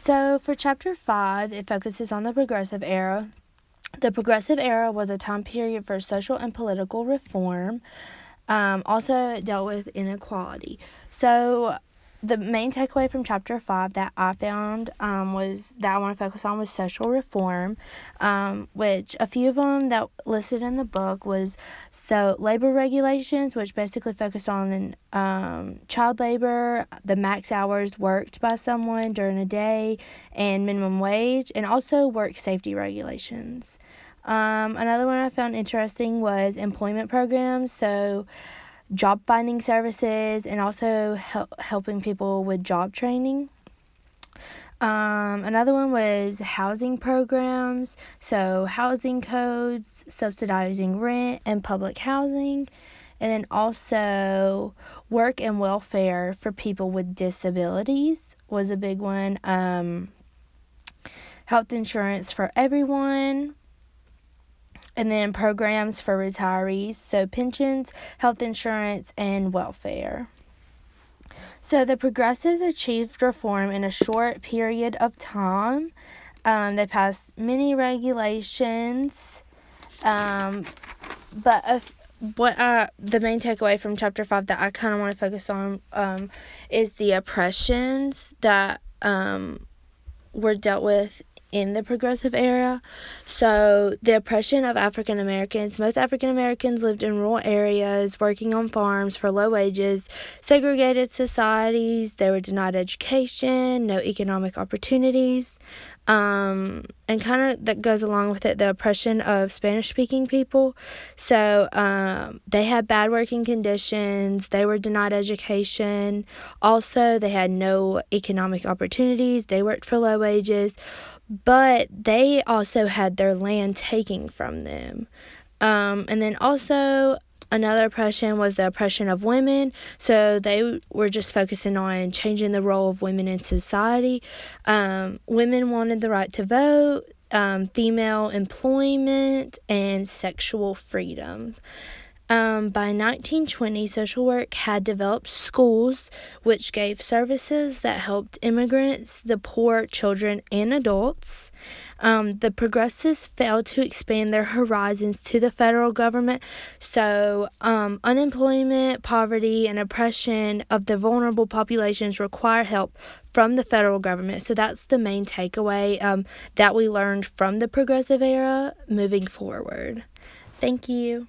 So for Chapter 5, it focuses on the Progressive Era. The Progressive Era was a time period for social and political reform. Also, it dealt with inequality. So the main takeaway from Chapter 5 that I found was that I want to focus on was social reform, which a few of them that listed in the book was labor regulations, which basically focused on child labor, the max hours worked by someone during a day, and minimum wage, and also work safety regulations. Another one I found interesting was employment programs, so job finding services, and also helping people with job training. Another one was housing programs, so housing codes, subsidizing rent and public housing, and then also work and welfare for people with disabilities was a big one. Health insurance for everyone. And then programs for retirees, so pensions, health insurance, and welfare. So the Progressives achieved reform in a short period of time. They passed many regulations, but the main takeaway from Chapter 5 that I kind of want to focus on is the oppressions that were dealt with in the Progressive Era. So the oppression of African Americans. Most African Americans lived in rural areas, working on farms for low wages, segregated societies. They were denied education, no economic opportunities. And kind of that goes along with it, the oppression of Spanish-speaking people. So they had bad working conditions. They were denied education. Also, they had no economic opportunities. They worked for low wages. But they also had their land taken from them. And then also another oppression was the oppression of women. So they were just focusing on changing the role of women in society. Women wanted the right to vote, female employment, and sexual freedom. By 1920, social work had developed schools which gave services that helped immigrants, the poor, children, and adults. The Progressives failed to expand their horizons to the federal government, so unemployment, poverty, and oppression of the vulnerable populations require help from the federal government. So that's the main takeaway that we learned from the Progressive Era moving forward. Thank you.